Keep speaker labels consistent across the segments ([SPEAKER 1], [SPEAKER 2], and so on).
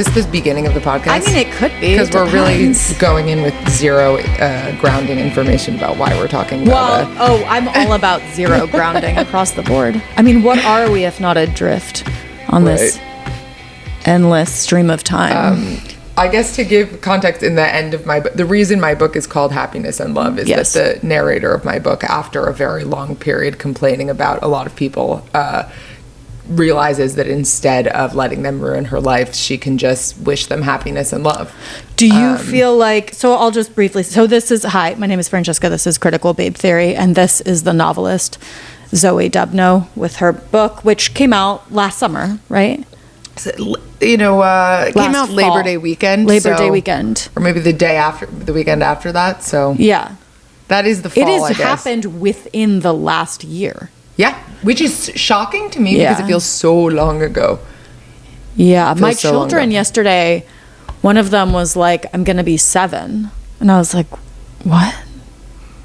[SPEAKER 1] this the beginning of the podcast?
[SPEAKER 2] I mean, it could be.
[SPEAKER 1] Because we're really going in with zero grounding information about why we're talking about
[SPEAKER 2] I'm all about zero grounding across the board. I mean, what are we if not adrift on this endless stream of time?
[SPEAKER 1] I guess to give context, in the end of my book, the reason my book is called Happiness and Love is that the narrator of my book, after a very long period complaining about a lot of people, realizes that instead of letting them ruin her life, she can just wish them happiness and love.
[SPEAKER 2] Do you feel like, so I'll just briefly, hi, my name is Francesca, this is Critical Babe Theory, and this is the novelist Zoe Dubno with her book, which came out last summer, right?
[SPEAKER 1] So, came out Labor Day weekend.
[SPEAKER 2] Day weekend.
[SPEAKER 1] Or maybe the weekend after that, so.
[SPEAKER 2] Yeah.
[SPEAKER 1] That is the fall,
[SPEAKER 2] I guess. It has happened within the last year.
[SPEAKER 1] Yeah, which is shocking to me because it feels so long ago.
[SPEAKER 2] Yeah, my children yesterday, one of them was like, I'm going to be 7. And I was like, what?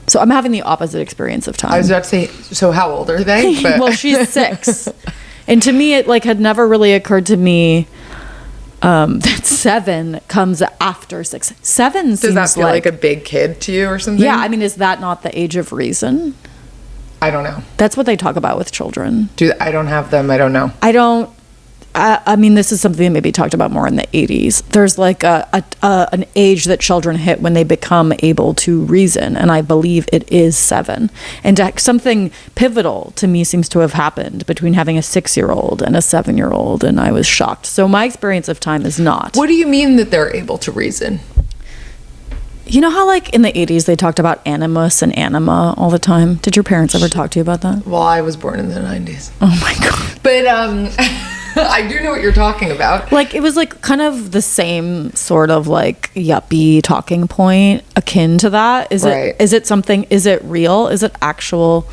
[SPEAKER 2] So I'm having the opposite experience of time.
[SPEAKER 1] I was about to say, so how old are they?
[SPEAKER 2] Well, she's 6. And to me, it had never really occurred to me that 7 comes after 6. 7 seems
[SPEAKER 1] Does that feel like a big kid to you or something?
[SPEAKER 2] Yeah, I mean, is that not the age of reason?
[SPEAKER 1] I don't know.
[SPEAKER 2] That's what they talk about with children.
[SPEAKER 1] I don't have them. I don't know.
[SPEAKER 2] I mean, this is something that maybe talked about more in the 80s. There's like an age that children hit when they become able to reason, and I believe it is 7. And something pivotal to me seems to have happened between having a 6-year-old and a 7-year-old, and I was shocked. So my experience of time is not.
[SPEAKER 1] What do you mean that they're able to reason?
[SPEAKER 2] You know how like in the 80s they talked about animus and anima all the time? Did your parents ever talk to you about that?
[SPEAKER 1] Well, I was born in the 90s.
[SPEAKER 2] Oh my God.
[SPEAKER 1] But I do know what you're talking about.
[SPEAKER 2] Like it was like kind of the same sort of like yuppie talking point akin to that. Is it something, is it real? Is it actual?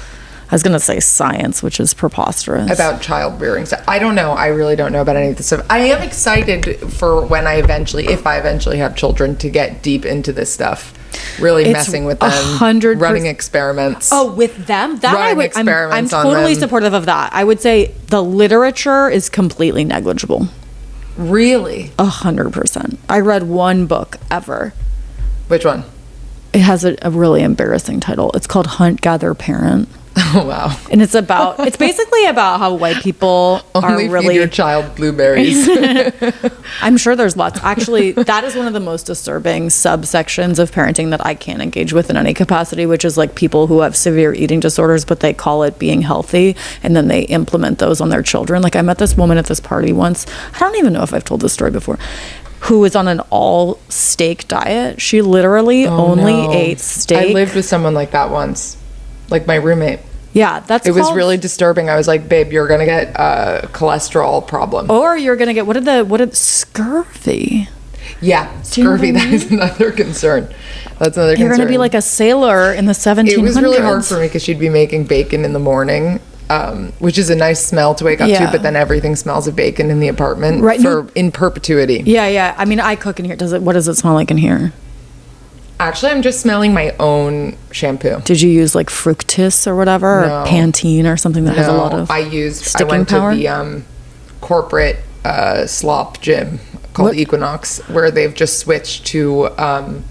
[SPEAKER 2] I was going to say science, which is preposterous.
[SPEAKER 1] About child rearing stuff. I don't know. I really don't know about any of this stuff. I am excited for when if I eventually have children, to get deep into this stuff. Really messing with them. 100%. Running experiments.
[SPEAKER 2] Oh, with them? That I'm
[SPEAKER 1] on
[SPEAKER 2] totally
[SPEAKER 1] them.
[SPEAKER 2] supportive of that. I would say the literature is completely negligible.
[SPEAKER 1] Really?
[SPEAKER 2] 100%. I read one book ever.
[SPEAKER 1] Which one?
[SPEAKER 2] It has a really embarrassing title. It's called Hunt, Gather, Parent.
[SPEAKER 1] Oh, wow.
[SPEAKER 2] And it's basically about how white people
[SPEAKER 1] Only
[SPEAKER 2] are really...
[SPEAKER 1] feed your child blueberries.
[SPEAKER 2] I'm sure there's lots. Actually, that is one of the most disturbing subsections of parenting that I can't engage with in any capacity, which is like people who have severe eating disorders, but they call it being healthy, and then they implement those on their children. Like I met this woman at this party once. I don't even know if I've told this story before. Who was on an all steak diet. She literally ate steak.
[SPEAKER 1] I lived with someone like that once. Like my roommate.
[SPEAKER 2] Yeah,
[SPEAKER 1] it was really disturbing. I was like, babe, you're gonna get a cholesterol problem,
[SPEAKER 2] or you're gonna get what scurvy.
[SPEAKER 1] Yeah, scurvy. That is another concern. That's another concern.
[SPEAKER 2] You're gonna be like a sailor in the 1700s.
[SPEAKER 1] It was really hard for me because she'd be making bacon in the morning, which is a nice smell to wake up to. But then everything smells of bacon in the apartment in perpetuity.
[SPEAKER 2] Yeah. I mean, I cook in here. What does it smell like in here?
[SPEAKER 1] Actually, I'm just smelling my own shampoo.
[SPEAKER 2] Did you use like Fructis or whatever, or Pantene or something that has a lot of
[SPEAKER 1] I went
[SPEAKER 2] power?
[SPEAKER 1] To the corporate slop gym called Equinox, where they've just switched to a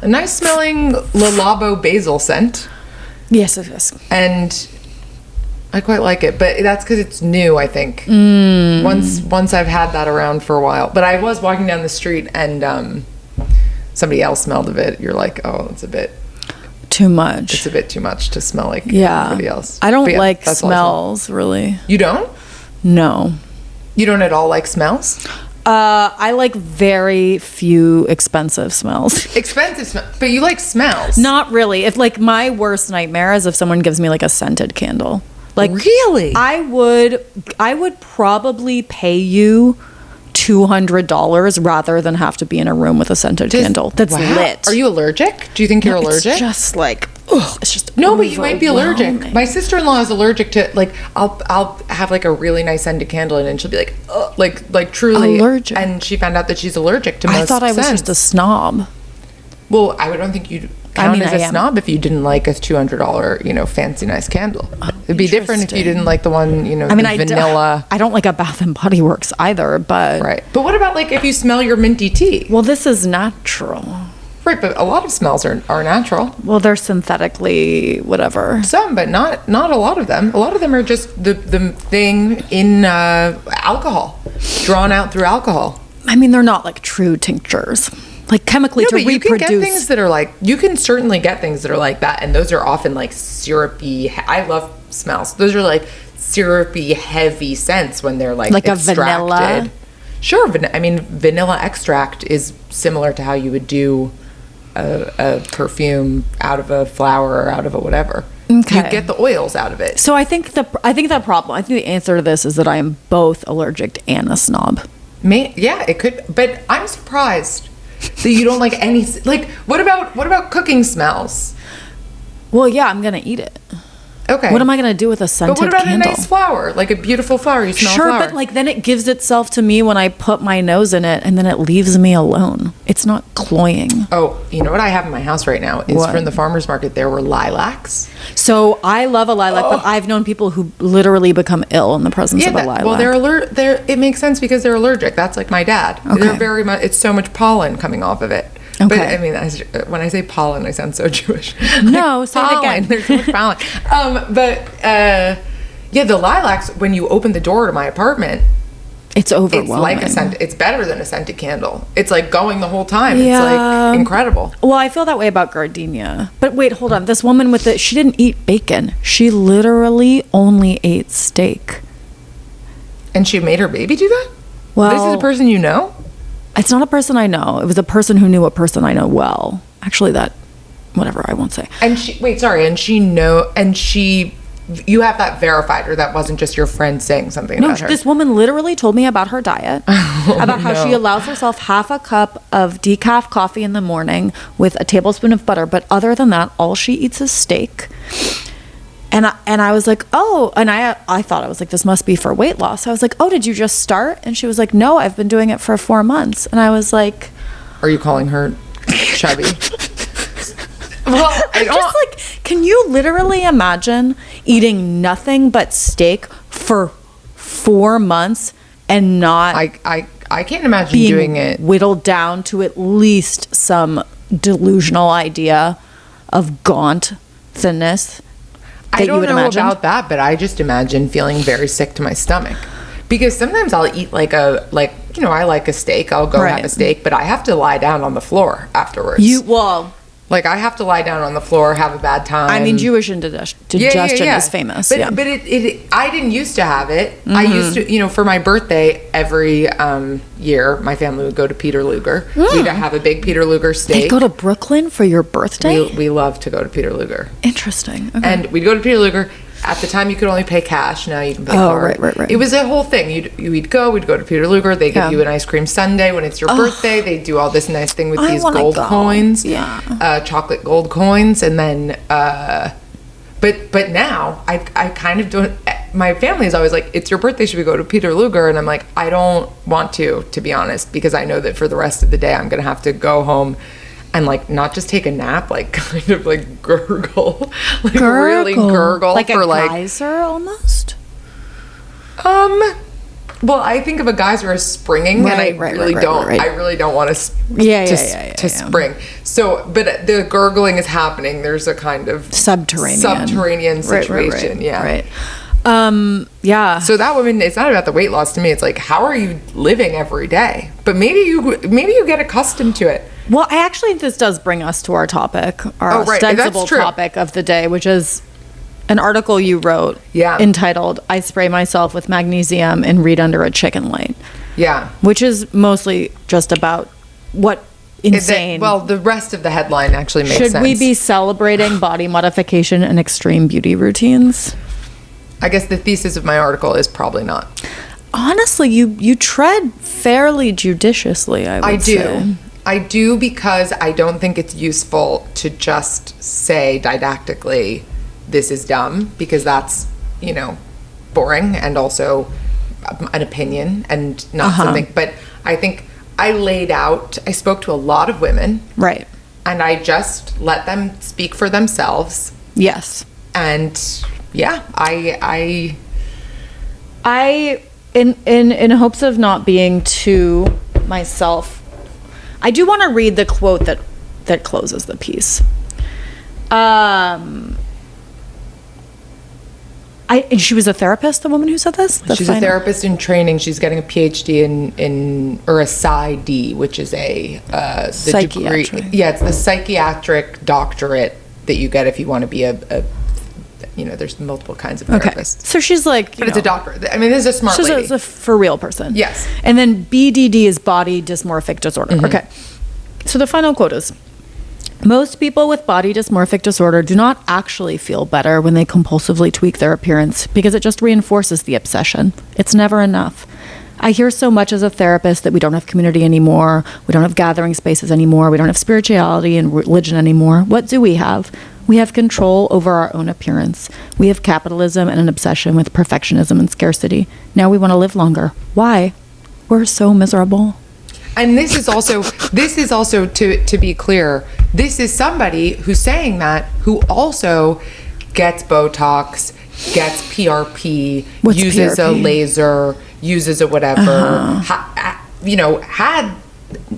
[SPEAKER 1] nice smelling Le Labo basil scent.
[SPEAKER 2] Yes.
[SPEAKER 1] And I quite like it, but that's because it's new, I think. Once I've had that around for a while. But I was walking down the street and somebody else smelled of it. You're like, oh, it's a bit
[SPEAKER 2] too much.
[SPEAKER 1] It's a bit too much to smell like somebody else.
[SPEAKER 2] I don't like smells, really.
[SPEAKER 1] You don't?
[SPEAKER 2] No.
[SPEAKER 1] You don't at all like smells?
[SPEAKER 2] I like very few expensive smells.
[SPEAKER 1] Expensive smells? But you like smells?
[SPEAKER 2] Not really. If like my worst nightmare is if someone gives me like a scented candle. Like
[SPEAKER 1] really?
[SPEAKER 2] I would probably pay you $200 rather than have to be in a room with a scented candle that's lit.
[SPEAKER 1] Are you allergic? Do you think you're allergic?
[SPEAKER 2] It's just like, ugh, it's just
[SPEAKER 1] no, but you might be allergic. My sister-in-law is allergic to like I'll have like a really nice scented candle and she'll be like, ugh, like truly
[SPEAKER 2] allergic.
[SPEAKER 1] And she found out that she's allergic to most
[SPEAKER 2] I thought I was just a snob.
[SPEAKER 1] Well, I don't think you'd count as a snob if you didn't like a $200 fancy nice candle. It'd be different if you didn't like the one, you know,
[SPEAKER 2] I mean,
[SPEAKER 1] the vanilla.
[SPEAKER 2] I don't like a Bath and Body Works either, but
[SPEAKER 1] Right. But what about like if you smell your minty tea?
[SPEAKER 2] well, this is natural.
[SPEAKER 1] Right, but a lot of smells are natural.
[SPEAKER 2] Well, they're synthetically whatever.
[SPEAKER 1] Some, but not a lot of them. A lot of them are just the thing in alcohol, drawn out through alcohol.
[SPEAKER 2] I mean, they're not like true tinctures. Like chemically to
[SPEAKER 1] but
[SPEAKER 2] reproduce.
[SPEAKER 1] you can get things that are like, you can certainly get things that are like that, and those are often like syrupy. I love smells. Those are like syrupy, heavy scents when they're like extracted.
[SPEAKER 2] A vanilla.
[SPEAKER 1] Sure, I mean, vanilla extract is similar to how you would do a perfume out of a flower or out of a whatever.
[SPEAKER 2] Okay.
[SPEAKER 1] You get the oils out of it.
[SPEAKER 2] So I think the answer to this is that I am both allergic and a snob.
[SPEAKER 1] Yeah, it could, but I'm surprised that you don't like any, like, what about cooking smells?
[SPEAKER 2] Well, yeah, I'm gonna eat it.
[SPEAKER 1] Okay.
[SPEAKER 2] What am I gonna do with a scented
[SPEAKER 1] candle? But what about
[SPEAKER 2] candle?
[SPEAKER 1] a nice flower, like a beautiful flower? You smell a flower.
[SPEAKER 2] Sure, but like then it gives itself to me when I put my nose in it, and then it leaves me alone. It's not cloying.
[SPEAKER 1] Oh, you know what I have in my house right now is from the farmer's market. There were lilacs.
[SPEAKER 2] So I love a lilac, but I've known people who literally become ill in the presence of a lilac.
[SPEAKER 1] Well, it makes sense because they're allergic. That's like my dad.
[SPEAKER 2] Okay.
[SPEAKER 1] They're very much. It's so much pollen coming off of it.
[SPEAKER 2] Okay.
[SPEAKER 1] But I mean, when I say pollen, I sound so Jewish.
[SPEAKER 2] No, say it again.
[SPEAKER 1] There's so much pollen. Yeah, the lilacs. When you open the door to my apartment,
[SPEAKER 2] it's overwhelming.
[SPEAKER 1] It's like a scent. It's better than a scented candle. It's like going the whole time.
[SPEAKER 2] Yeah.
[SPEAKER 1] It's like incredible.
[SPEAKER 2] Well, I feel that way about gardenia. But wait, hold on. This woman she didn't eat bacon. She literally only ate steak.
[SPEAKER 1] And she made her baby do that?
[SPEAKER 2] Well,
[SPEAKER 1] this is a person you know?
[SPEAKER 2] It's not a person I know. It was a person who knew a person I know well. Actually, whatever, I won't say.
[SPEAKER 1] And you have that verified, or that wasn't just your friend saying something about her?
[SPEAKER 2] No, this woman literally told me about her diet, about how she allows herself half a cup of decaf coffee in the morning with a tablespoon of butter. But other than that, all she eats is steak. And I was like, oh, and I thought, I was like, this must be for weight loss. I was like, oh, did you just start? And she was like, no, I've been doing it for 4 months. And I was like,
[SPEAKER 1] are you calling her chubby?
[SPEAKER 2] Well, I'm just like, can you literally imagine eating nothing but steak for 4 months and not
[SPEAKER 1] I can't imagine doing it.
[SPEAKER 2] Whittled down to at least some delusional idea of gaunt thinness.
[SPEAKER 1] I don't know about that, but I just imagine feeling very sick to my stomach. Because sometimes I'll eat I like a steak. I'll go have a steak, but I have to lie down on the floor afterwards. I have to lie down on the floor, have a bad time.
[SPEAKER 2] I mean, Jewish indigestion is famous.
[SPEAKER 1] But I didn't used to have it. Mm-hmm. I used to, for my birthday every year, my family would go to Peter Luger. We'd have a big Peter Luger steak.
[SPEAKER 2] They'd go to Brooklyn for your birthday?
[SPEAKER 1] We love to go to Peter Luger.
[SPEAKER 2] Interesting. Okay.
[SPEAKER 1] And we'd go to Peter Luger. At the time, you could only pay cash. Now you can pay card.
[SPEAKER 2] Right.
[SPEAKER 1] It was a whole thing. We'd go to Peter Luger. They give you an ice cream sundae when it's your birthday. They do all this nice thing with these gold coins, chocolate gold coins, and then. But now I kind of don't. My family is always like, "It's your birthday. Should we go to Peter Luger?" And I'm like, I don't want to be honest, because I know that for the rest of the day I'm gonna have to go home. And not just take a nap, kind of gurgle, really gurgle
[SPEAKER 2] like
[SPEAKER 1] for
[SPEAKER 2] a geyser almost.
[SPEAKER 1] Well, I think of a geyser as springing, and I really don't. I really don't want to spring. So, but the gurgling is happening. There's a kind of subterranean situation. Right.
[SPEAKER 2] Yeah.
[SPEAKER 1] So that woman, it's not about the weight loss to me. It's like, how are you living every day? But maybe you get accustomed to it.
[SPEAKER 2] Well, I actually think this does bring us to our topic, our ostensible topic of the day, which is an article you wrote entitled, "I Spray Myself with Magnesium and Read Under a Chicken Light." Yeah. Which is mostly just about what insane.
[SPEAKER 1] The rest of the headline actually makes sense.
[SPEAKER 2] Should we be celebrating body modification and extreme beauty routines?
[SPEAKER 1] I guess the thesis of my article is probably not.
[SPEAKER 2] Honestly, you tread fairly judiciously, I would say.
[SPEAKER 1] I do, because I don't think it's useful to just say didactically, this is dumb, because that's, boring and also an opinion and not something. But I think I spoke to a lot of women.
[SPEAKER 2] Right.
[SPEAKER 1] And I just let them speak for themselves.
[SPEAKER 2] Yes.
[SPEAKER 1] And yeah, I
[SPEAKER 2] in hopes of not being too myself, I do want to read the quote that closes the piece. And she was a therapist, the woman who said this?
[SPEAKER 1] She's a therapist in training. She's getting a PhD in or a PsyD, which is the
[SPEAKER 2] psychiatric
[SPEAKER 1] degree. Yeah, it's the psychiatric doctorate that you get if you want to be there's multiple kinds of therapists.
[SPEAKER 2] Okay. So she's like,
[SPEAKER 1] but it's a doctorate. I mean, this is a smart lady.
[SPEAKER 2] She's a for real person.
[SPEAKER 1] Yes.
[SPEAKER 2] And then BDD is body dysmorphic disorder. Mm-hmm. Okay. So the final quote is, most people with body dysmorphic disorder do not actually feel better when they compulsively tweak their appearance because it just reinforces the obsession. It's never enough. I hear so much as a therapist that we don't have community anymore. We don't have gathering spaces anymore. We don't have spirituality and religion anymore. What do we have? We have control over our own appearance. We have capitalism and an obsession with perfectionism and scarcity. Now we want to live longer. Why? We're so miserable.
[SPEAKER 1] And this is also to be clear, this is somebody who's saying that who also gets Botox, gets PRP, uses PRP? A laser, uses a whatever, had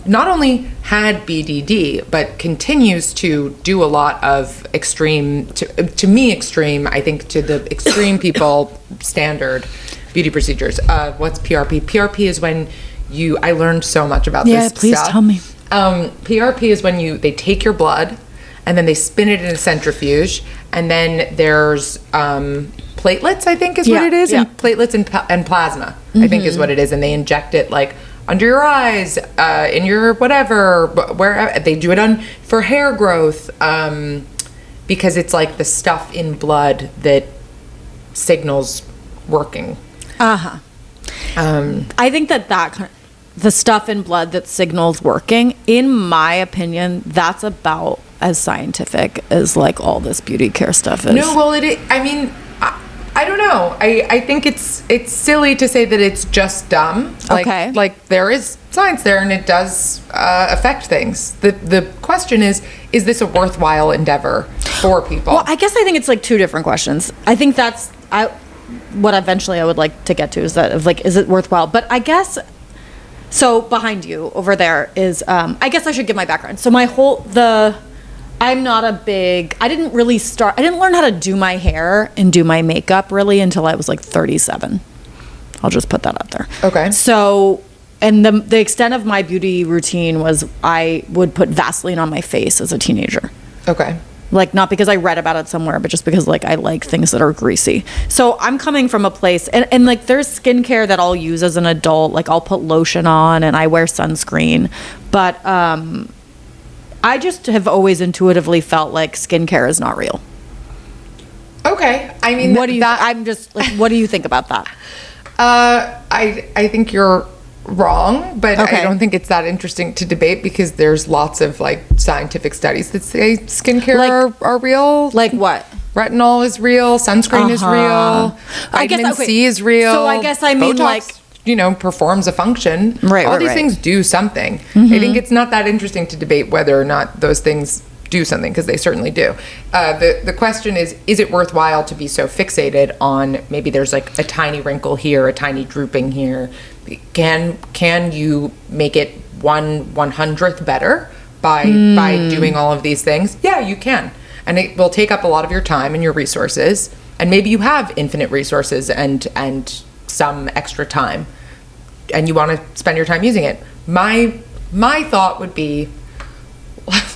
[SPEAKER 1] not only had BDD, but continues to do a lot of extreme, to me extreme, I think to the extreme people, standard beauty procedures. What's PRP? PRP is when I learned so much about this stuff.
[SPEAKER 2] Yeah, please tell me.
[SPEAKER 1] PRP is when they take your blood and then they spin it in a centrifuge, and then there's platelets, I think is what it is, and platelets and plasma, I think is what it is, and they inject it like under your eyes, in your whatever, wherever. They do it for hair growth, because it's like the stuff in blood that signals working.
[SPEAKER 2] I think the stuff in blood that signals working, in my opinion, that's about as scientific as like all this beauty care stuff is.
[SPEAKER 1] No, well, I mean, I don't know. I think it's silly to say that it's just dumb. Like there is science there, and it does affect things. The question is this a worthwhile endeavor for people?
[SPEAKER 2] Well, I guess I think it's like two different questions. I think that's what eventually I would like to get to is that of like, is it worthwhile? But I guess, so behind you over there is, I guess I should give my background. So I didn't learn how to do my hair and do my makeup really until I was like 37. I'll just put that out there.
[SPEAKER 1] Okay.
[SPEAKER 2] So, and the extent of my beauty routine was I would put Vaseline on my face as a teenager.
[SPEAKER 1] Okay.
[SPEAKER 2] Like, not because I read about it somewhere, but just because like I like things that are greasy. So I'm coming from a place, and like there's skincare that I'll use as an adult. Like I'll put lotion on and I wear sunscreen, but I just have always intuitively felt like skincare is not real.
[SPEAKER 1] Okay. I mean,
[SPEAKER 2] what do you think about that?
[SPEAKER 1] I think you're wrong, but I don't think it's that interesting to debate because there's lots of like scientific studies that say skincare are real.
[SPEAKER 2] Like what?
[SPEAKER 1] Retinol is real, sunscreen is real, vitamin C is real.
[SPEAKER 2] So I guess I mean Botox,
[SPEAKER 1] performs a function. All these things do something. I think it's not that interesting to debate whether or not those things do something, because they certainly do. The question is it worthwhile to be so fixated on maybe there's like a tiny wrinkle here, a tiny drooping here? Can you make it 1/100th better by doing all of these things? Yeah, you can. And it will take up a lot of your time and your resources. And maybe you have infinite resources and some extra time, and you want to spend your time using it. My thought would be,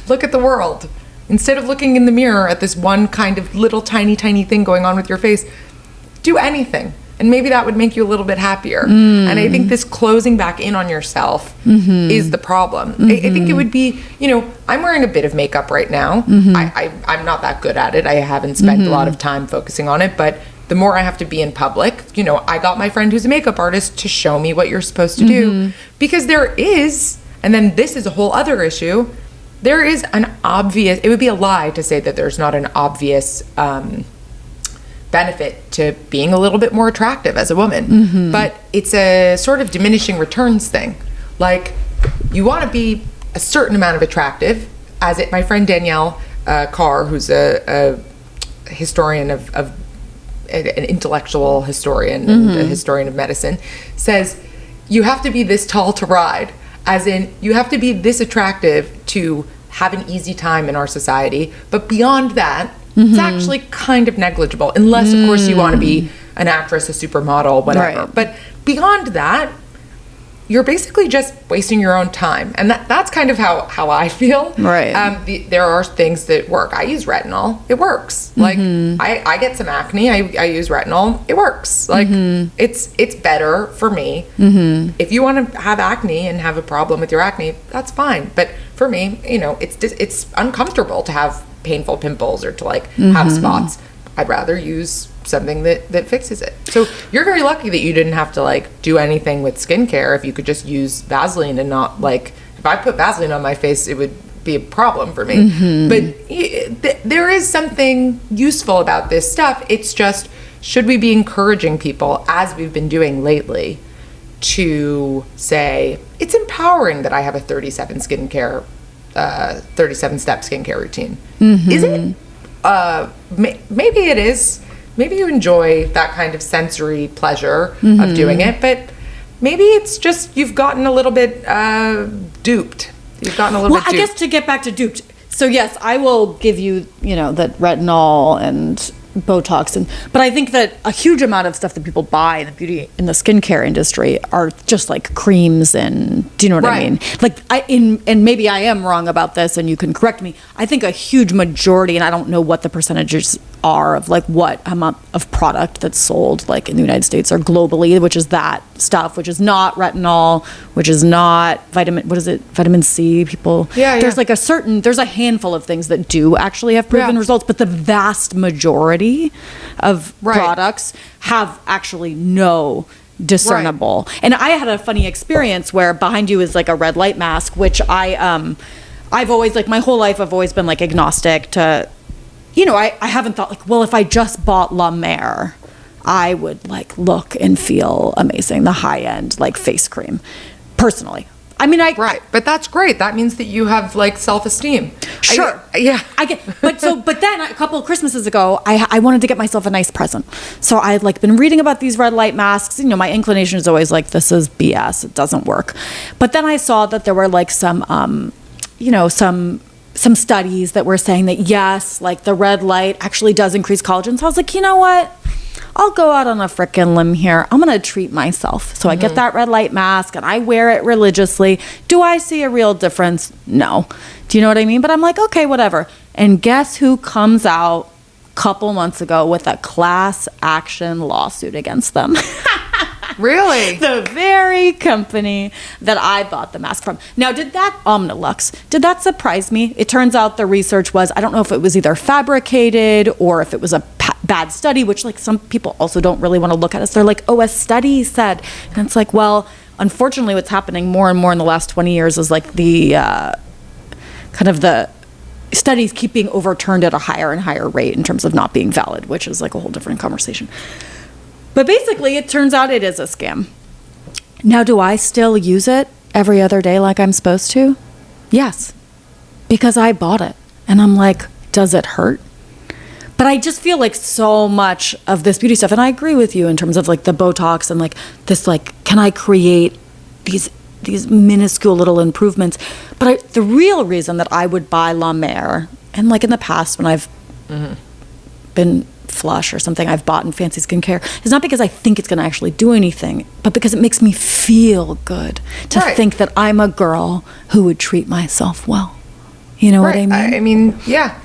[SPEAKER 1] look at the world. Instead of looking in the mirror at this one kind of little tiny thing going on with your face, do anything. And maybe that would make you a little bit happier. And I think this closing back in on yourself is the problem. I think it would be, I'm wearing a bit of makeup right now. I'm not that good at it. I haven't spent a lot of time focusing on it, but the more I have to be in public, I got my friend who's a makeup artist to show me what you're supposed to do. Because there is, and then this is a whole other issue, there is it would be a lie to say that there's not an obvious benefit to being a little bit more attractive as a woman. But it's a sort of diminishing returns thing. Like, you want to be a certain amount of attractive, my friend Danielle Carr, who's a historian of an intellectual historian and a historian of medicine, says you have to be this tall to ride, as in you have to be this attractive to have an easy time in our society. But beyond that, it's actually kind of negligible, unless, of course, you want to be an actress, a supermodel, whatever.
[SPEAKER 2] Right.
[SPEAKER 1] But beyond that, you're basically just wasting your own time. And that's kind of how I feel.
[SPEAKER 2] Right.
[SPEAKER 1] There are things that work. I use retinol. It works. Like, I get some acne. I use retinol. It works. Like, it's better for me. If you want to have acne and have a problem with your acne, that's fine. But for me, it's uncomfortable to have painful pimples or to, like, have spots. I'd rather use something that fixes it. So you're very lucky that you didn't have to, like, do anything with skincare. If you could just use Vaseline and not, like, if I put Vaseline on my face, it would be a problem for me. But there is something useful about this stuff. It's just, should we be encouraging people, as we've been doing lately, to say, it's empowering that I have a 37-step skincare routine? Is it? Maybe it is. Maybe you enjoy that kind of sensory pleasure of doing it, but maybe it's just you've gotten a little bit duped. You've gotten a little bit duped.
[SPEAKER 2] I guess to get back to duped. So yes, I will give you, that retinol and Botox, but I think that a huge amount of stuff that people buy in the skincare industry are just like creams, and do you know what I mean? Like and maybe I am wrong about this, and you can correct me. I think a huge majority, and I don't know what the percentages are of like what amount of product that's sold like in the United States or globally, which is that stuff, which is not retinol, which is not vitamin C. People, there's like there's a handful of things that do actually have proven results, but the vast majority of products have actually no discernible. And I had a funny experience where behind you is like a red light mask, which I've always, like, my whole life I've always been like agnostic to, I haven't thought like, well, if I just bought La Mer, I would like look and feel amazing, the high end like face cream, personally. I mean,
[SPEAKER 1] but that's great. That means that you have like self-esteem.
[SPEAKER 2] Sure.
[SPEAKER 1] I
[SPEAKER 2] get, but then a couple of Christmases ago, I wanted to get myself a nice present. So I had like been reading about these red light masks. My inclination is always like, this is BS. It doesn't work. But then I saw that there were like some studies that were saying that yes, like the red light actually does increase collagen. So I was like, you know what? I'll go out on a frickin' limb here. I'm going to treat myself. So I get that red light mask and I wear it religiously. Do I see a real difference? No. Do you know what I mean? But I'm like, okay, whatever. And guess who comes out a couple months ago with a class action lawsuit against them?
[SPEAKER 1] Really?
[SPEAKER 2] The very company that I bought the mask from. Now, did that surprise me? It turns out the research was, I don't know if it was either fabricated or if it was a bad study, which like some people also don't really want to look at us. They're like, oh, a study said. And it's like, well, unfortunately what's happening more and more in the last 20 years is like the kind of the studies keep being overturned at a higher and higher rate in terms of not being valid, which is like a whole different conversation. But basically, it turns out it is a scam. Now, do I still use it every other day like I'm supposed to? Yes, because I bought it. And I'm like, does it hurt? But I just feel like so much of this beauty stuff, and I agree with you in terms of like the Botox and like this, like, can I create these minuscule little improvements? But the real reason that I would buy La Mer, and like in the past when I've been flush or something I've bought in fancy skincare, is not because I think it's going to actually do anything, but because it makes me feel good to think that I'm a girl who would treat myself well. You know what I mean?
[SPEAKER 1] I mean, yeah.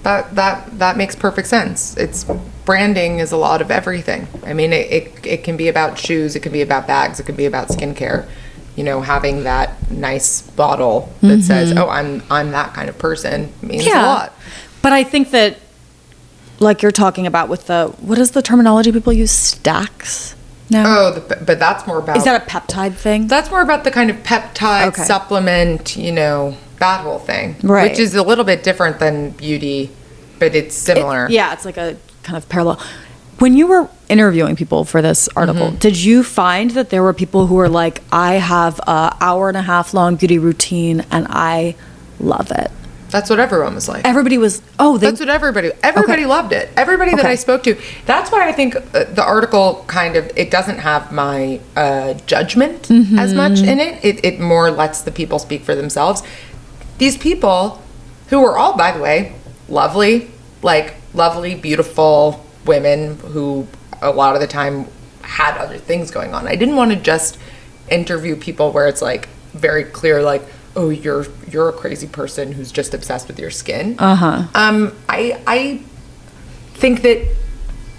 [SPEAKER 1] That makes perfect sense. It's branding is a lot of everything. I mean, it can be about shoes, it can be about bags, it can be about skincare. Having that nice bottle that says, "Oh, I'm that kind of person," means a lot.
[SPEAKER 2] But I think that, like you're talking about with what is the terminology people use? Stacks now?
[SPEAKER 1] Oh, but that's more about...
[SPEAKER 2] Is that a peptide thing?
[SPEAKER 1] That's more about the kind of peptide supplement, that whole thing. Right. Which is a little bit different than beauty, but it's similar.
[SPEAKER 2] It's like a kind of parallel. When you were interviewing people for this article, did you find that there were people who were like, I have an hour and a half long beauty routine and I love it?
[SPEAKER 1] That's what everyone was like.
[SPEAKER 2] Everybody was,
[SPEAKER 1] that's what everybody loved it. Everybody that I spoke to. That's why I think the article kind of, it doesn't have my judgment as much in it. It more lets the people speak for themselves. These people, who were all, by the way, lovely, beautiful women who a lot of the time had other things going on. I didn't want to just interview people where it's like very clear, like, oh, you're a crazy person who's just obsessed with your skin. I think that,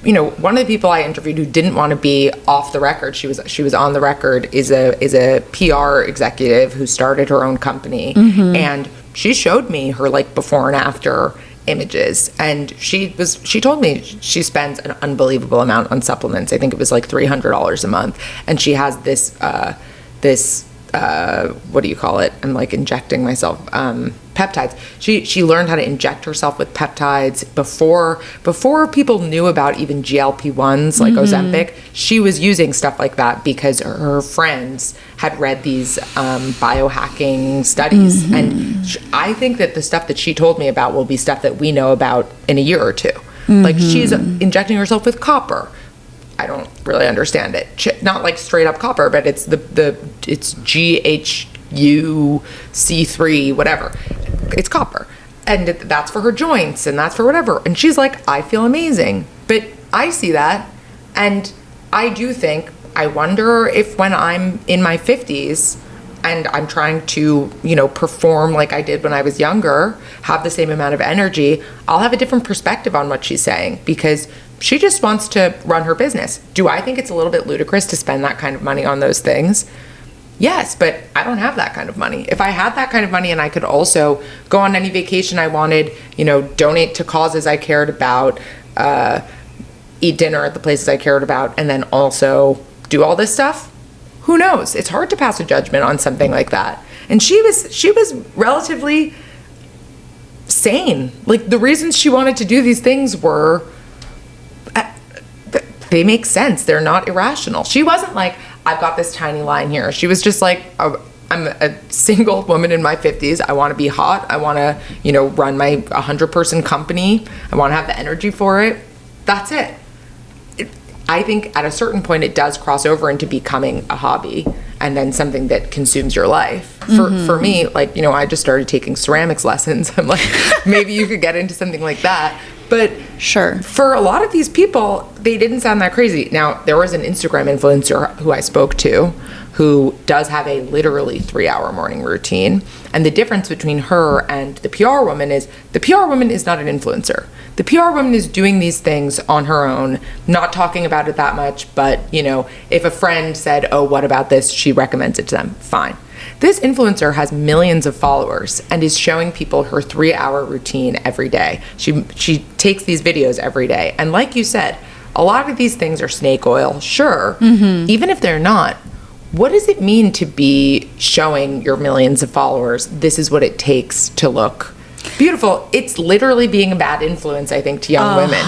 [SPEAKER 1] you know, one of the people I interviewed who didn't want to be off the record, she was on the record, is a PR executive who started her own company, and she showed me her like before and after images, and she told me she spends an unbelievable amount on supplements. I think it was like $300 a month, and she has this what do you call it? I'm like injecting myself, peptides. She learned how to inject herself with peptides before people knew about even GLP-1s like Ozempic. She was using stuff like that because her friends had read these biohacking studies. And I think that the stuff that she told me about will be stuff that we know about in a year or two. Like she's injecting herself with copper. I don't really understand it. Not like straight up copper, but it's it's GHUC3, whatever. It's copper. And that's for her joints and that's for whatever. And she's like, I feel amazing. But I see that. And I do think, I wonder if when I'm in my 50s and I'm trying to, you know, perform like I did when I was younger, have the same amount of energy, I'll have a different perspective on what she's saying, because she just wants to run her business. Do I think it's a little bit ludicrous to spend that kind of money on those things? Yes, but I don't have that kind of money. If I had that kind of money and I could also go on any vacation I wanted, you know, donate to causes I cared about, eat dinner at the places I cared about, and then also do all this stuff, who knows? It's hard to pass a judgment on something like that. And she was relatively sane. Like, the reasons she wanted to do these things were, they make sense. They're not irrational. She wasn't like, I've got this tiny line here. She was just like, I'm a single woman in my 50s. I want to be hot. I want to, you know, run my 100-person company. I want to have the energy for it. That's it. I think at a certain point it does cross over into becoming a hobby and then something that consumes your life. For me, like, you know, I just started taking ceramics lessons. I'm like, maybe you could get into something like that. But
[SPEAKER 2] sure,
[SPEAKER 1] for a lot of these people, they didn't sound that crazy. Now, there was an Instagram influencer who I spoke to who does have a literally 3-hour morning routine. And the difference between her and the PR woman is the PR woman is not an influencer. The PR woman is doing these things on her own, not talking about it that much. But, you know, if a friend said, oh, what about this? She recommends it to them. Fine. This influencer has millions of followers and is showing people her 3-hour routine every day. She takes these videos every day. And like you said, a lot of these things are snake oil, sure. Even if they're not, what does it mean to be showing your millions of followers, this is what it takes to look beautiful? It's literally being a bad influence, I think, to young women.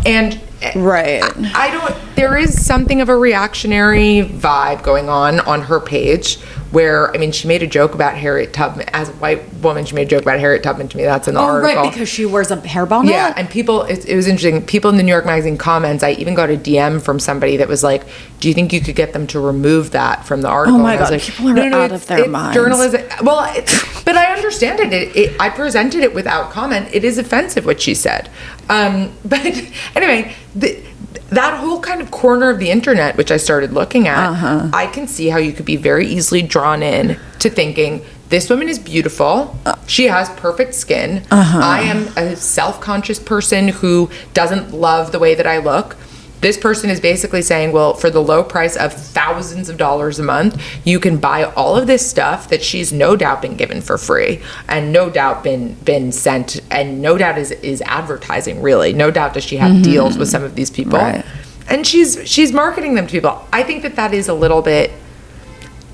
[SPEAKER 1] And
[SPEAKER 2] right.
[SPEAKER 1] I don't, there is something of a reactionary vibe going on her page where, I mean, she made a joke about Harriet Tubman. As a white woman, she made a joke about Harriet Tubman to me. That's in the article.
[SPEAKER 2] Right, because she wears a hair bonnet?
[SPEAKER 1] Yeah, and people, it was interesting. People in the New York Magazine comments, I even got a DM from somebody that was like, do you think you could get them to remove that from the article?
[SPEAKER 2] Oh my God,
[SPEAKER 1] like,
[SPEAKER 2] people are out of their minds.
[SPEAKER 1] Journalism. Well, but I understand it. I presented it without comment. It is offensive what she said. But anyway, that whole kind of corner of the internet, which I started looking at, I can see how you could be very easily drawn in to thinking, this woman is beautiful. She has perfect skin. I am a self-conscious person who doesn't love the way that I look. This person is basically saying, well, for the low price of thousands of dollars a month, you can buy all of this stuff that she's no doubt been given for free and no doubt been sent, and no doubt is advertising, really. No doubt does she have deals with some of these people. Right. And she's marketing them to people. I think that is a little bit,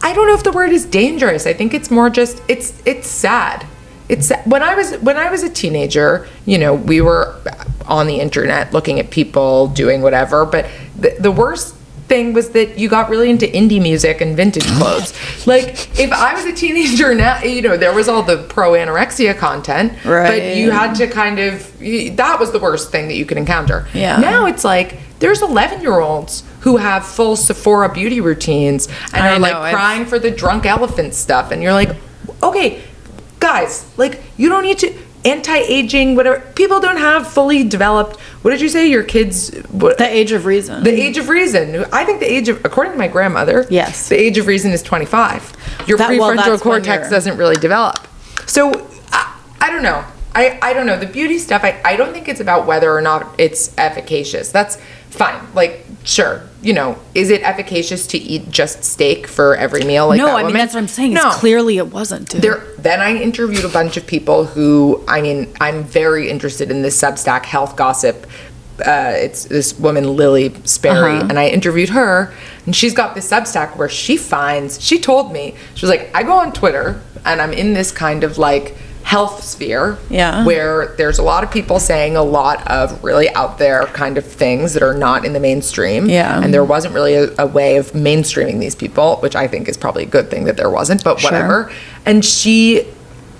[SPEAKER 1] I don't know if the word is dangerous. I think it's more just, it's sad. It's when I was a teenager, you know, we were on the internet looking at people doing whatever, but the worst thing was that you got really into indie music and vintage clothes. Like, if I was a teenager now, you know, there was all the pro anorexia content, but you had to kind of, that was the worst thing that you could encounter. Now it's like, there's 11-year-olds who have full Sephora beauty routines and are like crying for the drunk elephant stuff. And you're like, okay, guys, like, you don't need to, anti-aging, whatever. People don't have fully developed, what did you say, your kids?
[SPEAKER 2] The age of reason.
[SPEAKER 1] The age of reason. I think the age of, according to my grandmother,
[SPEAKER 2] yes,
[SPEAKER 1] the age of reason is 25. Your prefrontal cortex doesn't really develop. So, I don't know. I don't know. The beauty stuff, I don't think it's about whether or not it's efficacious. That's fine. Like, sure, you know, is it efficacious to eat just steak for every meal? Like,
[SPEAKER 2] no, I mean, that's what I'm saying. No. Clearly it wasn't, dude.
[SPEAKER 1] Then I interviewed a bunch of people who, I mean, I'm very interested in this Substack health gossip. It's this woman, Lily Sperry, and I interviewed her, and she's got this Substack where she told me, she was like, I go on Twitter, and I'm in this kind of like health sphere where there's a lot of people saying a lot of really out there kind of things that are not in the mainstream, and there wasn't really a way of mainstreaming these people, which I think is probably a good thing that there wasn't, but whatever. And she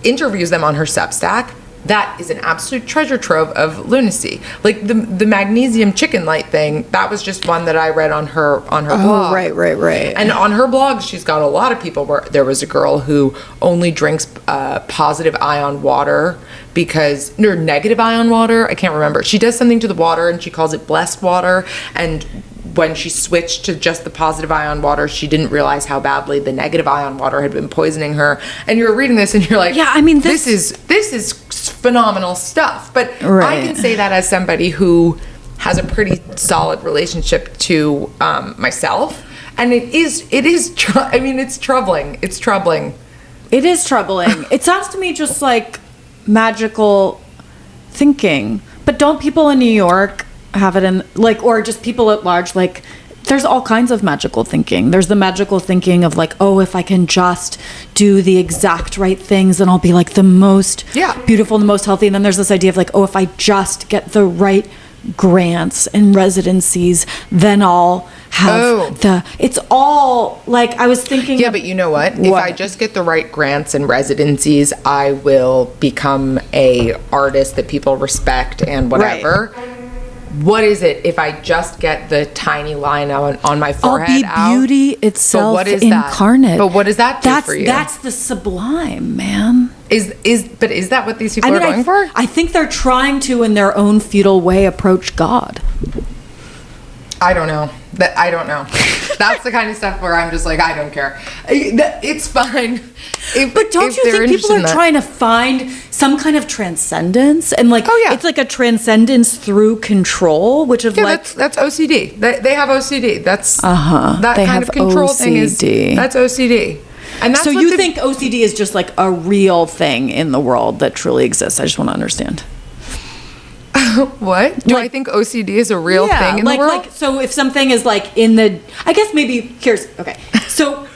[SPEAKER 1] interviews them on her Substack. That is an absolute treasure trove of lunacy. Like the magnesium chicken light thing, that was just one that I read on her blog.
[SPEAKER 2] Right.
[SPEAKER 1] And on her blog, she's got a lot of people where there was a girl who only drinks positive ion water or negative ion water. I can't remember. She does something to the water and she calls it blessed water. And when she switched to just the positive ion water, she didn't realize how badly the negative ion water had been poisoning her. And you're reading this and you're like, yeah, I mean, this is phenomenal stuff. But I can say that as somebody who has a pretty solid relationship to myself. And it's troubling. It's troubling.
[SPEAKER 2] It is troubling. It sounds to me just like magical thinking. But don't people in New York have it in, like, or just people at large, like, there's all kinds of magical thinking. There's the magical thinking of like, oh, if I can just do the exact right things, then I'll be like the most beautiful and the most healthy. And then there's this idea of like, oh, if I just get the right grants and residencies, then I'll have it's all like, I was thinking.
[SPEAKER 1] Yeah, but you know what? If I just get the right grants and residencies, I will become a artist that people respect and whatever. Right. What is it if I just get the tiny line on my forehead out?
[SPEAKER 2] I'll be beauty itself incarnate.
[SPEAKER 1] But what does that do for you?
[SPEAKER 2] That's the sublime, man.
[SPEAKER 1] Is that what these people are going for?
[SPEAKER 2] I think they're trying to, in their own futile way, approach God.
[SPEAKER 1] I don't know. That's the kind of stuff where I'm just like, I don't care. It's fine.
[SPEAKER 2] But don't you think people are trying to find some kind of transcendence? And like, it's like a transcendence through control, which is like...
[SPEAKER 1] that's OCD. They have OCD. That's... That kind of control thing is... That's OCD. And that's
[SPEAKER 2] so you think OCD is just like a real thing in the world that truly exists? I just want to understand.
[SPEAKER 1] What? Do I think OCD is a real thing in the world?
[SPEAKER 2] Like, so if something is like in the, I guess maybe, here's, okay. So,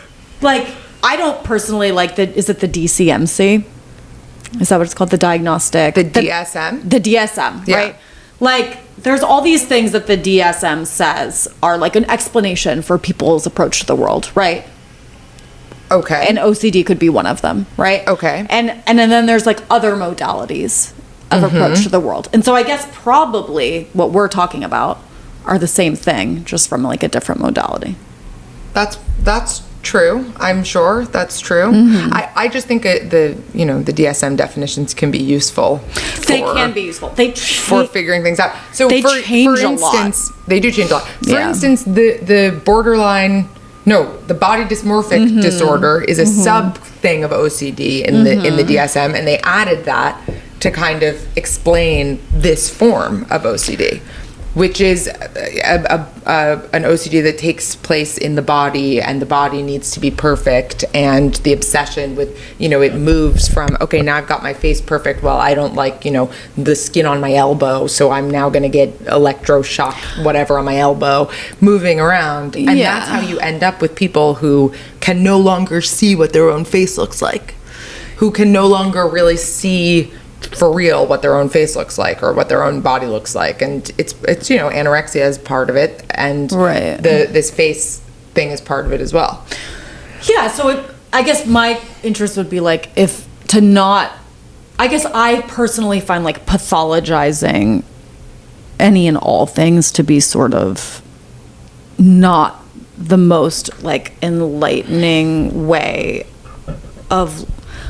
[SPEAKER 2] like, I don't personally like is it the DCMC? Is that what it's called? The diagnostic?
[SPEAKER 1] The DSM?
[SPEAKER 2] The DSM, right? Like, there's all these things that the DSM says are like an explanation for people's approach to the world, right?
[SPEAKER 1] Okay.
[SPEAKER 2] And OCD could be one of them, right?
[SPEAKER 1] Okay.
[SPEAKER 2] And then there's like other modalities of approach to the world. And so I guess probably what we're talking about are the same thing, just from like a different modality.
[SPEAKER 1] That's true. I'm sure that's true. I just think the DSM definitions can be useful.
[SPEAKER 2] They can be useful.
[SPEAKER 1] For figuring things out. So
[SPEAKER 2] they change a lot.
[SPEAKER 1] They do change a lot. For instance, the borderline, the body dysmorphic disorder is a sub thing of OCD in the DSM, and they added that to kind of explain this form of OCD, which is an OCD that takes place in the body, and the body needs to be perfect, and the obsession with, it moves from, okay, now I've got my face perfect, well, I don't like, the skin on my elbow, so I'm now going to get electroshock, whatever, on my elbow, moving around. And that's how you end up with people who can no longer see what their own face looks like, who can no longer really see for real what their own face looks like or what their own body looks like. And it's anorexia is part of it, and this face thing is part of it as well.
[SPEAKER 2] Yeah, so I guess my interest would be like, I guess I personally find like pathologizing any and all things to be sort of not the most like enlightening way of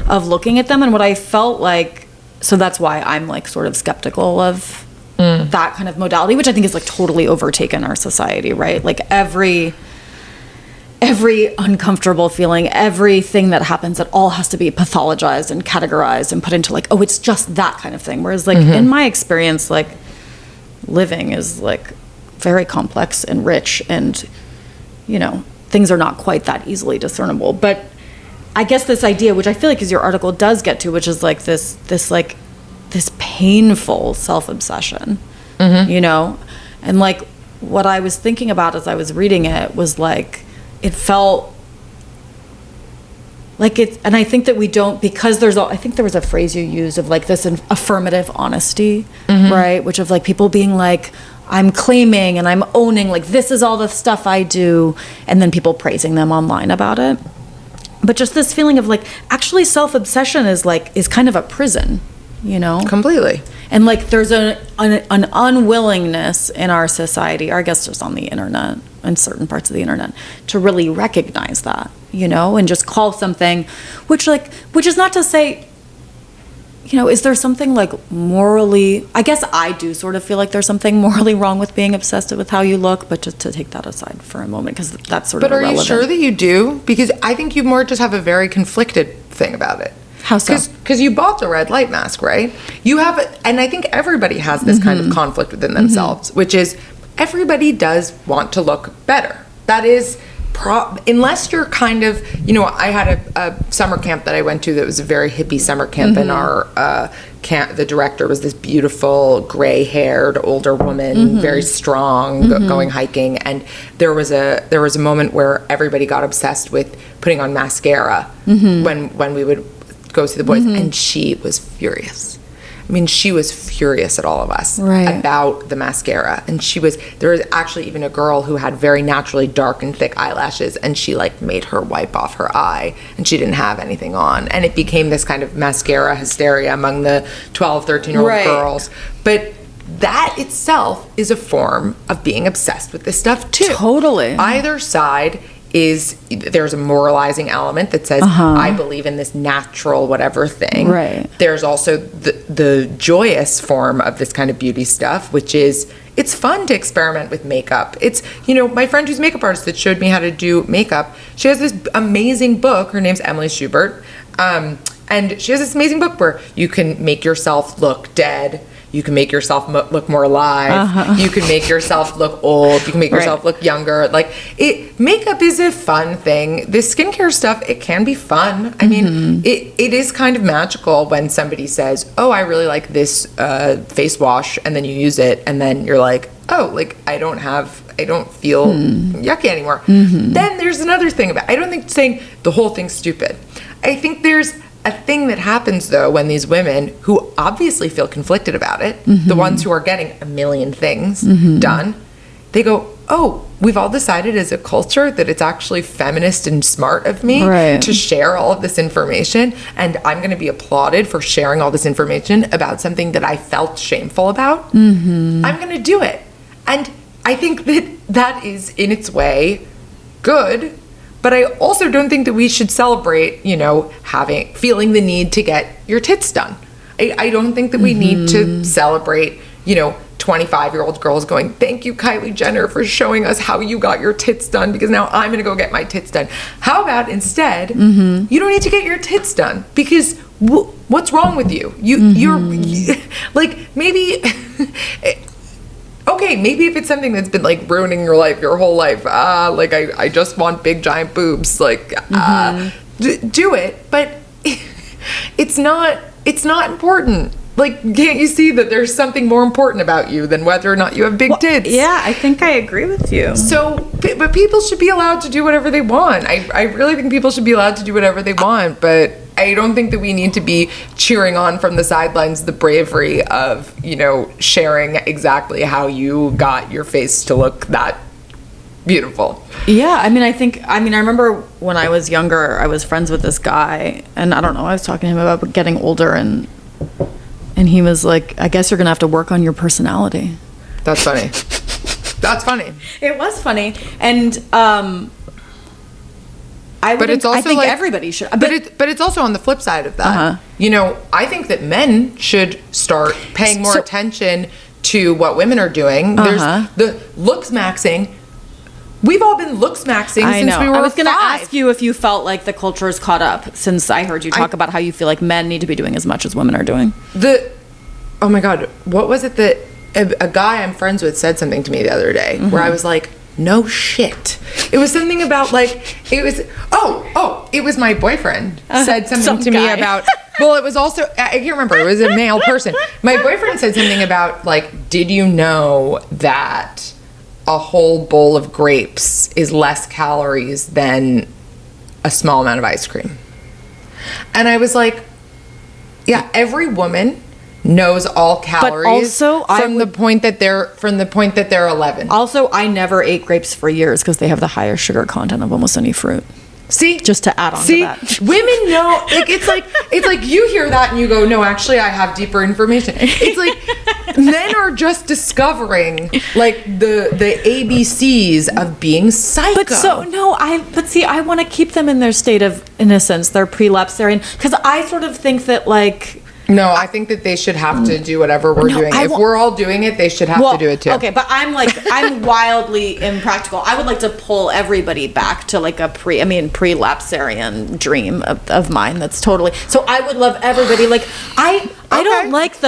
[SPEAKER 2] looking at them. And what I felt like, so that's why I'm like sort of skeptical of that kind of modality, which I think is like totally overtaken our society, right? Like every uncomfortable feeling, everything that happens, it all has to be pathologized and categorized and put into like, oh, it's just that kind of thing. Whereas like in my experience, like living is like very complex and rich, and things are not quite that easily discernible. But I guess this idea, which I feel like is your article does get to, which is like this painful self-obsession, and like what I was thinking about as I was reading it was like, it felt like it, and I think that we don't, because I think there was a phrase you used of like this affirmative honesty, right? Which of like people being like, I'm claiming and I'm owning, like this is all the stuff I do, and then people praising them online about it. But just this feeling of like, actually self-obsession is kind of a prison,
[SPEAKER 1] Completely.
[SPEAKER 2] And like there's an unwillingness in our society, or I guess just on the internet, in certain parts of the internet, to really recognize that, and just call something, which is not to say, is there something like morally, I guess I do sort of feel like there's something morally wrong with being obsessed with how you look, but just to take that aside for a moment, because that's sort of irrelevant. But are you
[SPEAKER 1] sure that you do? Because I think you more just have a very conflicted thing about it.
[SPEAKER 2] How so?
[SPEAKER 1] Because you bought the red light mask, right? You have, and I think everybody has this kind of conflict within themselves, which is everybody does want to look better. That is, unless you're kind of, I had a summer camp that I went to that was a very hippie summer camp, and our camp, the director was this beautiful gray-haired older woman, very strong, going hiking, and there was a moment where everybody got obsessed with putting on mascara when we would go see the boys, and she was furious. I mean, she was furious at all of us about the mascara. And there was actually even a girl who had very naturally dark and thick eyelashes, and she like made her wipe off her eye, and she didn't have anything on. And it became this kind of mascara hysteria among the 12, 13-year-old girls. But that itself is a form of being obsessed with this stuff too.
[SPEAKER 2] Totally.
[SPEAKER 1] Either side there's a moralizing element that says, I believe in this natural whatever thing.
[SPEAKER 2] Right.
[SPEAKER 1] There's also the joyous form of this kind of beauty stuff, which is, it's fun to experiment with makeup. It's, my friend who's a makeup artist that showed me how to do makeup, she has this amazing book. Her name's Emily Schubert. And she has this amazing book where you can make yourself look dead. You can make yourself look more alive. You can make yourself look old. You can make yourself look younger. Like, makeup is a fun thing. This skincare stuff, it can be fun. I mean, it is kind of magical when somebody says, oh, I really like this face wash, and then you use it, and then you're like, oh, like, I don't feel yucky anymore. Then there's another thing about it. I don't think saying the whole thing's stupid. I think there's a thing that happens, though, when these women who obviously feel conflicted about it, the ones who are getting a million things done, they go, oh, we've all decided as a culture that it's actually feminist and smart of me to share all of this information, and I'm going to be applauded for sharing all this information about something that I felt shameful about. I'm going to do it. And I think that is, in its way, good. But I also don't think that we should celebrate, feeling the need to get your tits done. I don't think that we need to celebrate, 25-year-old girls going, thank you, Kylie Jenner, for showing us how you got your tits done, because now I'm going to go get my tits done. How about instead, you don't need to get your tits done, because what's wrong with you? You're like, maybe... Okay, maybe if it's something that's been like ruining your life, your whole life, like I just want big giant boobs, like do it, but it's not important. Like, can't you see that there's something more important about you than whether or not you have big tits?
[SPEAKER 2] Yeah, I think I agree with you.
[SPEAKER 1] So, but people should be allowed to do whatever they want. I really think people should be allowed to do whatever they want, but don't think that we need to be cheering on from the sidelines the bravery of, you know, sharing exactly how you got your face to look that beautiful.
[SPEAKER 2] Yeah, I remember when I was younger, I was friends with this guy, and I don't know, I was talking to him about getting older, and he was like, I guess you're gonna have to work on your personality.
[SPEAKER 1] That's funny. That's funny.
[SPEAKER 2] It was funny, and I think everybody should. But
[SPEAKER 1] it's also on the flip side of that. You know, I think that men should start paying more attention to what women are doing. There's the looks maxing. We've all been looks maxing since we were 5.
[SPEAKER 2] I was going to ask you if you felt like the culture is caught up, since I heard you talk about how you feel like men need to be doing as much as women are doing.
[SPEAKER 1] Oh my God, what was it that a guy I'm friends with said something to me the other day where I was like, no shit. It was something about like, it was my boyfriend said something to me about, well, it was also, I can't remember, it was a male person. My boyfriend said something about like, did you know that a whole bowl of grapes is less calories than a small amount of ice cream? And I was like, yeah, every woman knows all calories, but also from the point that they're 11.
[SPEAKER 2] Also, I never ate grapes for years because they have the higher sugar content of almost any fruit.
[SPEAKER 1] See,
[SPEAKER 2] just to add on to that,
[SPEAKER 1] women know. Like it's like you hear that and you go, no, actually, I have deeper information. It's like men are just discovering like the ABCs of being psycho.
[SPEAKER 2] I want to keep them in their state of innocence, their prelapsarian, because I sort of think that like.
[SPEAKER 1] No, I think that they should have to do whatever we're doing. If we're all doing it, they should have to do it too.
[SPEAKER 2] Okay, but I'm wildly impractical. I would like to pull everybody back to like a prelapsarian dream of mine. That's totally. So I would love everybody. Like I don't like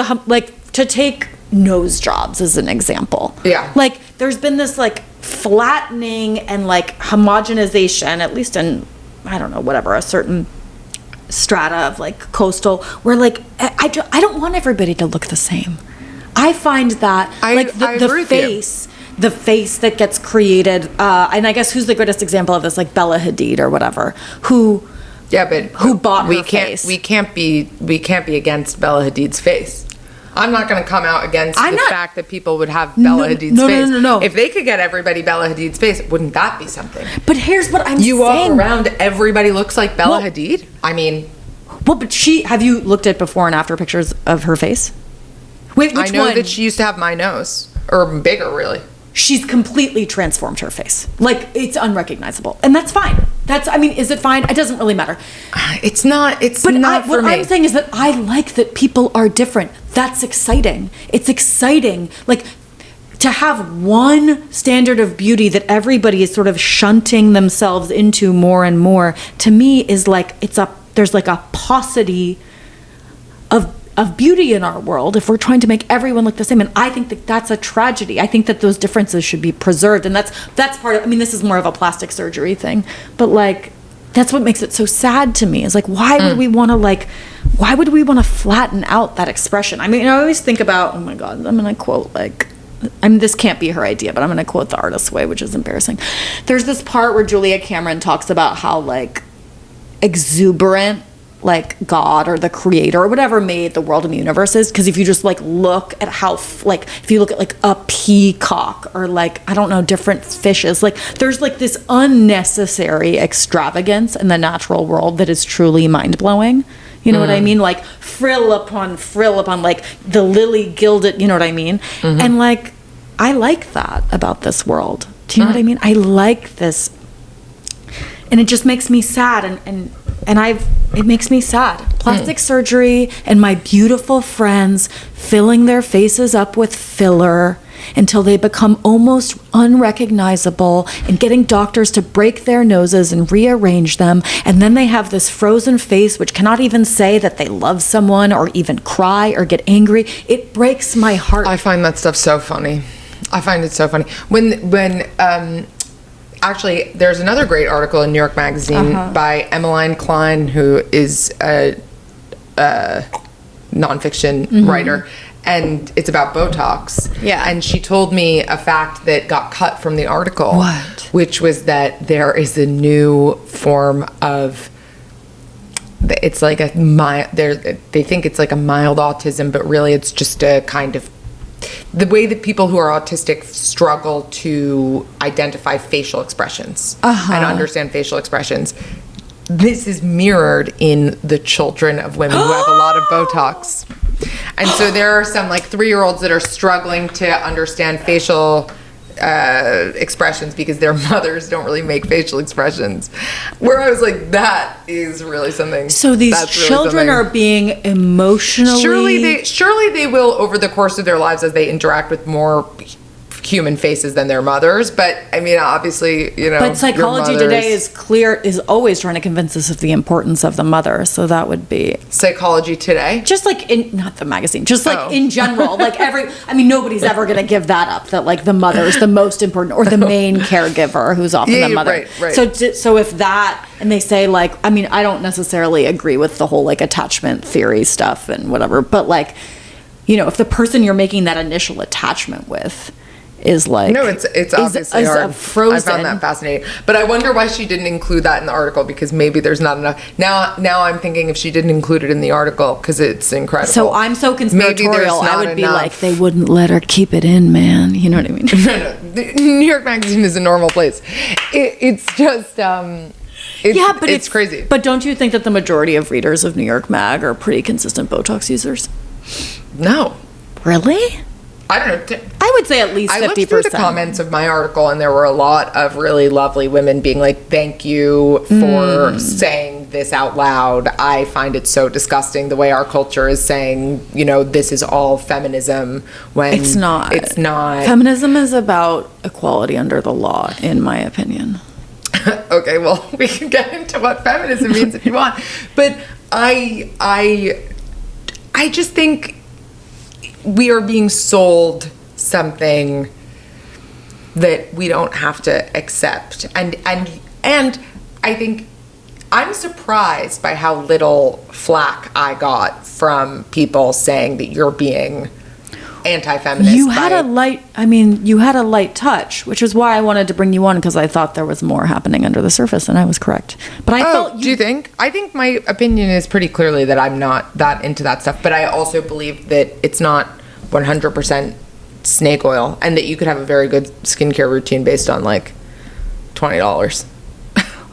[SPEAKER 2] to take nose jobs as an example.
[SPEAKER 1] Yeah.
[SPEAKER 2] Like there's been this like flattening and like homogenization, at least in, I don't know, whatever, a certain strata of like coastal, where like I don't want everybody to look the same. I find that the face that gets created, and I guess who's the greatest example of this, like Bella Hadid or whatever, who bought her face.
[SPEAKER 1] We can't be against Bella Hadid's face. I'm not going to come out against fact that people would have Bella Hadid's face. No. If they could get everybody Bella Hadid's face, wouldn't that be something?
[SPEAKER 2] But here's what I'm saying.
[SPEAKER 1] You walk around, everybody looks like Bella Hadid? I mean...
[SPEAKER 2] Well, but have you looked at before and after pictures of her face? Wait, which one? I know
[SPEAKER 1] that she used to have my nose. Or bigger, really.
[SPEAKER 2] She's completely transformed her face. Like, it's unrecognizable. And that's fine. Is it fine? It doesn't really matter.
[SPEAKER 1] It's not for me.
[SPEAKER 2] What I'm saying is that I like that people are different. That's exciting. It's exciting. Like, to have one standard of beauty that everybody is sort of shunting themselves into more and more, to me is like, there's like a paucity of beauty in our world if we're trying to make everyone look the same. And I think that that's a tragedy. I think that those differences should be preserved. And that's part of, this is more of a plastic surgery thing, but like, that's what makes it so sad to me, is like, why would we want to flatten out that expression? I always think about, oh my God, I'm going to quote this can't be her idea, but I'm going to quote The Artist's Way, which is embarrassing. There's this part where Julia Cameron talks about how like exuberant like God or the creator or whatever made the world and the universe is, because if you just like look at how if you look at like a peacock or like, I don't know, different fishes, like there's like this unnecessary extravagance in the natural world that is truly mind-blowing. You know what I mean? Like frill upon like the lily gilded, you know what I mean? And like, I like that about this world. Do you know what I mean? I like this. And it just makes me sad. It makes me sad. Plastic surgery and my beautiful friends filling their faces up with filler until they become almost unrecognizable, and getting doctors to break their noses and rearrange them. And then they have this frozen face which cannot even say that they love someone or even cry or get angry. It breaks my heart.
[SPEAKER 1] I find that stuff so funny. I find it so funny. Actually, there's another great article in New York Magazine by Emmeline Klein, who is a nonfiction writer, and it's about Botox.
[SPEAKER 2] Yeah.
[SPEAKER 1] And she told me a fact that got cut from the article.
[SPEAKER 2] What?
[SPEAKER 1] Which was that there is a new form of it's like a mild, they think it's like a mild autism, but really it's just a kind of the way that people who are autistic struggle to identify facial expressions and understand facial expressions. This is mirrored in the children of women who have a lot of Botox. And so there are some like 3-year-olds that are struggling to understand facial expressions because their mothers don't really make facial expressions. Where I was like, that is really something.
[SPEAKER 2] So these children are being emotionally.
[SPEAKER 1] Surely they will over the course of their lives as they interact with more human faces than their mothers, but I mean, obviously,
[SPEAKER 2] but psychology today is always trying to convince us of the importance of the mother. So that would be
[SPEAKER 1] Psychology Today,
[SPEAKER 2] just like not the magazine, just like in general, like nobody's ever going to give that up, that like the mother is the most important or the main caregiver who's often the mother.
[SPEAKER 1] Right.
[SPEAKER 2] So if that, and they say like, I mean, I don't necessarily agree with the whole like attachment theory stuff and whatever, but like, if the person you're making that initial attachment with is like,
[SPEAKER 1] no, it's obviously hard.
[SPEAKER 2] Frozen.
[SPEAKER 1] I found that fascinating, but I wonder why she didn't include that in the article, because maybe there's not enough. Now I'm thinking if she didn't include it in the article, because it's incredible.
[SPEAKER 2] So I'm so conspiratorial. I would be like, they wouldn't let her keep it in, man. You know what I mean?
[SPEAKER 1] No. New York Magazine is a normal place. It's just it's crazy.
[SPEAKER 2] But don't you think that the majority of readers of New York Mag are pretty consistent Botox users?
[SPEAKER 1] No.
[SPEAKER 2] Really?
[SPEAKER 1] I don't know.
[SPEAKER 2] I would say at least 50%.
[SPEAKER 1] I looked through the comments of my article, and there were a lot of really lovely women being like, thank you for saying this out loud. I find it so disgusting the way our culture is saying, this is all feminism, when
[SPEAKER 2] it's not.
[SPEAKER 1] It's not.
[SPEAKER 2] Feminism is about equality under the law, in my opinion.
[SPEAKER 1] Okay, well, we can get into what feminism means if you want. But I just think we are being sold something that we don't have to accept, and I think I'm surprised by how little flack I got from people saying that you're being anti-feminist.
[SPEAKER 2] You had a light touch, which is why I wanted to bring you on, because I thought there was more happening under the surface, and I was correct. But I felt
[SPEAKER 1] do you think? I think my opinion is pretty clearly that I'm not that into that stuff, but I also believe that it's not 100% snake oil, and that you could have a very good skincare routine based on like $20.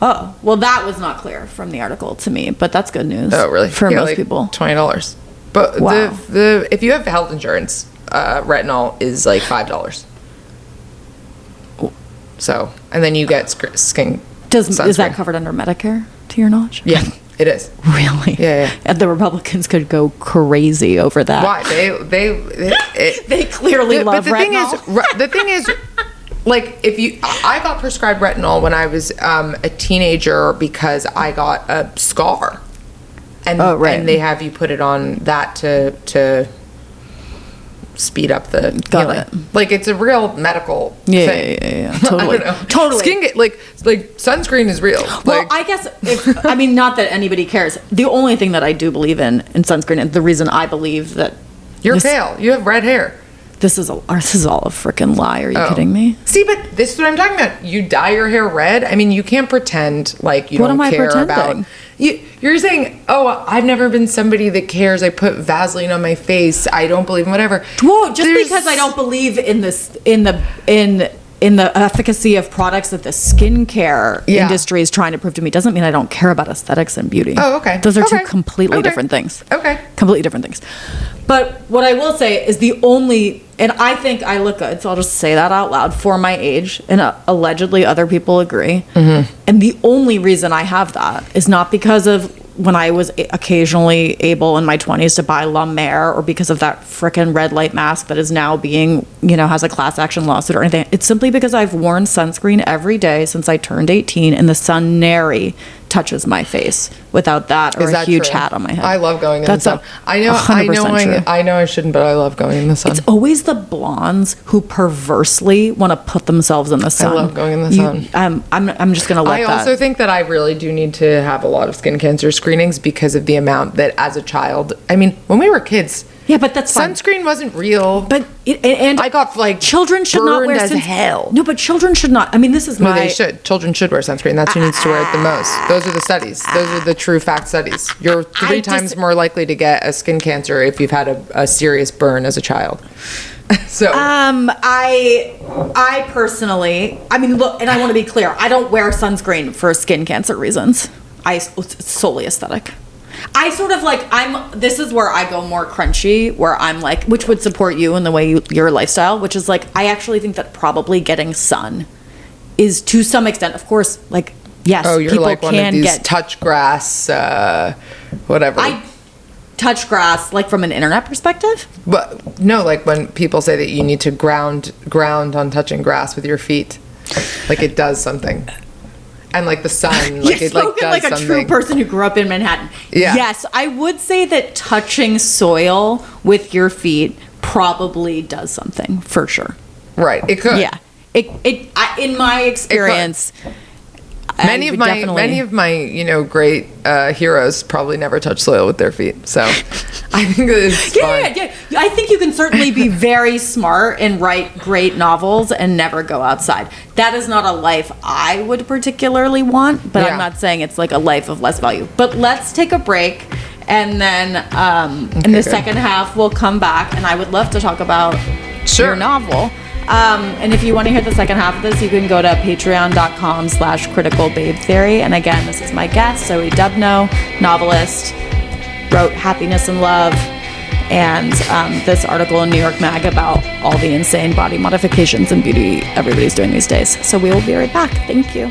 [SPEAKER 2] Oh, well, that was not clear from the article to me, but that's good news.
[SPEAKER 1] Oh, really?
[SPEAKER 2] For most people.
[SPEAKER 1] $20. But
[SPEAKER 2] wow.
[SPEAKER 1] the if you have health insurance, retinol is like $5. So, and then you get skin.
[SPEAKER 2] Is that covered under Medicare, to your knowledge?
[SPEAKER 1] Yeah, it is.
[SPEAKER 2] Really?
[SPEAKER 1] Yeah.
[SPEAKER 2] And the Republicans could go crazy over that.
[SPEAKER 1] Why?
[SPEAKER 2] They clearly love retinol.
[SPEAKER 1] The thing is, like, I got prescribed retinol when I was a teenager because I got a scar. And, and they have you put it on that to speed up the healing. Like, it's a real medical thing.
[SPEAKER 2] Yeah. Totally.
[SPEAKER 1] Totally. Like sunscreen is real.
[SPEAKER 2] Well, I guess not that anybody cares. The only thing that I do believe in sunscreen, and the reason I believe that
[SPEAKER 1] you're pale, you have red hair.
[SPEAKER 2] This is all a freaking lie. Are you kidding me?
[SPEAKER 1] See, but this is what I'm talking about. You dye your hair red. I mean, you can't pretend like you don't care about. You're saying, oh, I've never been somebody that cares. I put Vaseline on my face. I don't believe in whatever.
[SPEAKER 2] Whoa, because I don't believe in this, in the efficacy of products that the skincare industry is trying to prove to me, doesn't mean I don't care about aesthetics and beauty.
[SPEAKER 1] Oh, okay.
[SPEAKER 2] Those are two completely different things.
[SPEAKER 1] Okay.
[SPEAKER 2] Completely different things. But what I will say is and I think I look good, so I'll just say that out loud, for my age, and allegedly other people agree. Mm-hmm. And the only reason I have that is not because of when I was occasionally able in my 20s to buy La Mer, or because of that frickin' red light mask that is now being, has a class action lawsuit or anything. It's simply because I've worn sunscreen every day since I turned 18, and the sun nary touches my face without that or a huge hat on my head.
[SPEAKER 1] I love going in the sun. I know I shouldn't, but I love going in the sun.
[SPEAKER 2] It's always the blondes who perversely want to put themselves in the sun.
[SPEAKER 1] I love going in the sun.
[SPEAKER 2] I'm just going to let that.
[SPEAKER 1] I also think that I really do need to have a lot of skin cancer screenings because of the amount that as a child, I mean, when we were kids,
[SPEAKER 2] Yeah, but that's fine.
[SPEAKER 1] Sunscreen wasn't real.
[SPEAKER 2] But and
[SPEAKER 1] I got like
[SPEAKER 2] children should not wear
[SPEAKER 1] burned as hell.
[SPEAKER 2] No, but children should not. I mean, this is
[SPEAKER 1] No, they should. Children should wear sunscreen. That's who needs to wear it the most. Those are the studies. Those are the true fact studies. You're 3 times more likely to get a skin cancer if you've had a serious burn as a child. So
[SPEAKER 2] I personally, I mean, look, and I want to be clear, I don't wear sunscreen for skin cancer reasons. It's solely aesthetic. I sort of like, this is where I go more crunchy, where I'm like, which would support you in the way your lifestyle, which is like, I actually think that probably getting sun is to some extent, of course, like, yes,
[SPEAKER 1] you're
[SPEAKER 2] people
[SPEAKER 1] like one
[SPEAKER 2] can
[SPEAKER 1] of these
[SPEAKER 2] get
[SPEAKER 1] touch grass, whatever.
[SPEAKER 2] I touch grass, like from an internet perspective.
[SPEAKER 1] But no, like when people say that you need to ground on touching grass with your feet, like it does something. And like the sun, like it like does
[SPEAKER 2] like a
[SPEAKER 1] something.
[SPEAKER 2] true person who grew up in Manhattan.
[SPEAKER 1] Yeah.
[SPEAKER 2] Yes, I would say that touching soil with your feet probably does something for sure.
[SPEAKER 1] Right, it could.
[SPEAKER 2] Yeah, in my experience,
[SPEAKER 1] many of my great heroes probably never touch soil with their feet. So I think it's fun.
[SPEAKER 2] Yeah. I think you can certainly be very smart and write great novels and never go outside. That is not a life I would particularly want, but I'm not saying it's like a life of less value. But let's take a break, and then in the second half we'll come back, and I would love to talk about your novel. And if you want to hear the second half of this, you can go to patreon.com/criticalbabetheory. And again, this is my guest, Zoe Dubno, novelist, wrote Happiness and Love, and this article in New York Mag about all the insane body modifications and beauty everybody's doing these days. So we will be right back. Thank you.